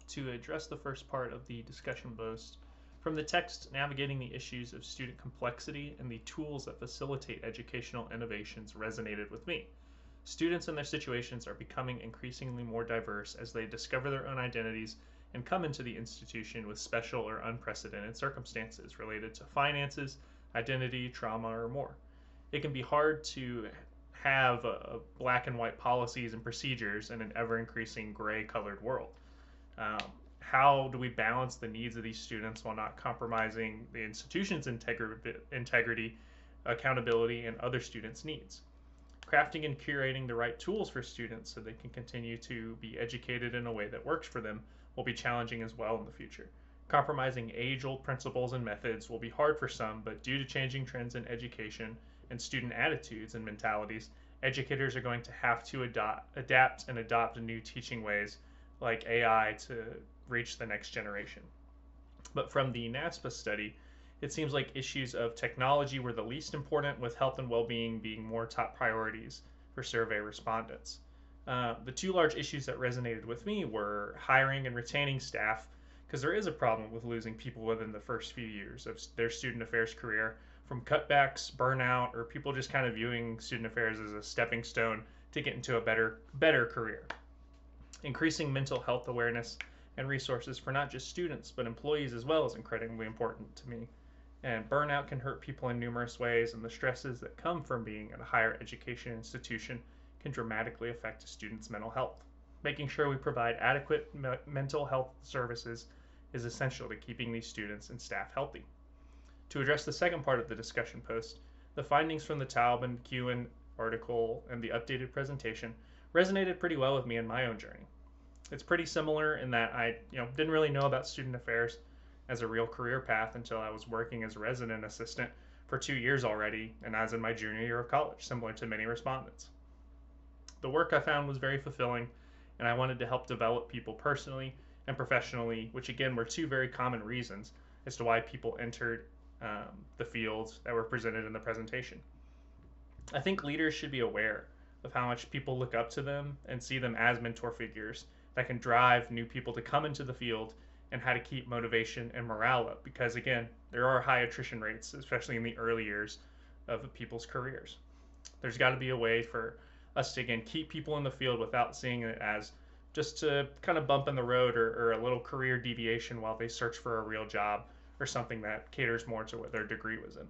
to address the first part of the discussion post. From the text, Navigating the Issues of Student Complexity and the Tools that Facilitate Educational Innovations resonated with me. Students and their situations are becoming increasingly more diverse as they discover their own identities and come into the institution with special or unprecedented circumstances related to finances, identity, trauma, or more. It can be hard to have black and white policies and procedures in an ever increasing gray colored world. Um, how do we balance the needs of these students while not compromising the institution's integrity, accountability, and other students' needs? Crafting and curating the right tools for students so they can continue to be educated in a way that works for them will be challenging as well in the future. Compromising age old principles and methods will be hard for some, but due to changing trends in education and student attitudes and mentalities, educators are going to have to adapt and adopt new teaching ways like AI to reach the next generation. But from the NASPA study, it seems like issues of technology were the least important, with health and well being more top priorities for survey respondents. The two large issues that resonated with me were hiring and retaining staff, because there is a problem with losing people within the first few years of their student affairs career from cutbacks, burnout, or people just kind of viewing student affairs as a stepping stone to get into a better career. Increasing mental health awareness and resources for not just students but employees as well is incredibly important to me. And burnout can hurt people in numerous ways, and the stresses that come from being at a higher education institution can dramatically affect a student's mental health. Making sure we provide adequate mental health services is essential to keeping these students and staff healthy. To address the second part of the discussion post, the findings from the Taub and Kewen article and the updated presentation resonated pretty well with me in my own journey. It's pretty similar in that I didn't really know about student affairs as a real career path until I was working as a resident assistant for 2 years already, and I was in my junior year of college, similar to many respondents. The work I found was very fulfilling, and I wanted to help develop people personally and professionally, which again were two very common reasons as to why people entered the fields that were presented in the presentation. I think leaders should be aware of how much people look up to them and see them as mentor figures that can drive new people to come into the field, and how to keep motivation and morale up, because again, there are high attrition rates, especially in the early years of people's careers. There's got to be a way for us to again keep people in the field without seeing it as just to kind of bump in the road, or a little career deviation while they search for a real job or something that caters more to what their degree was in.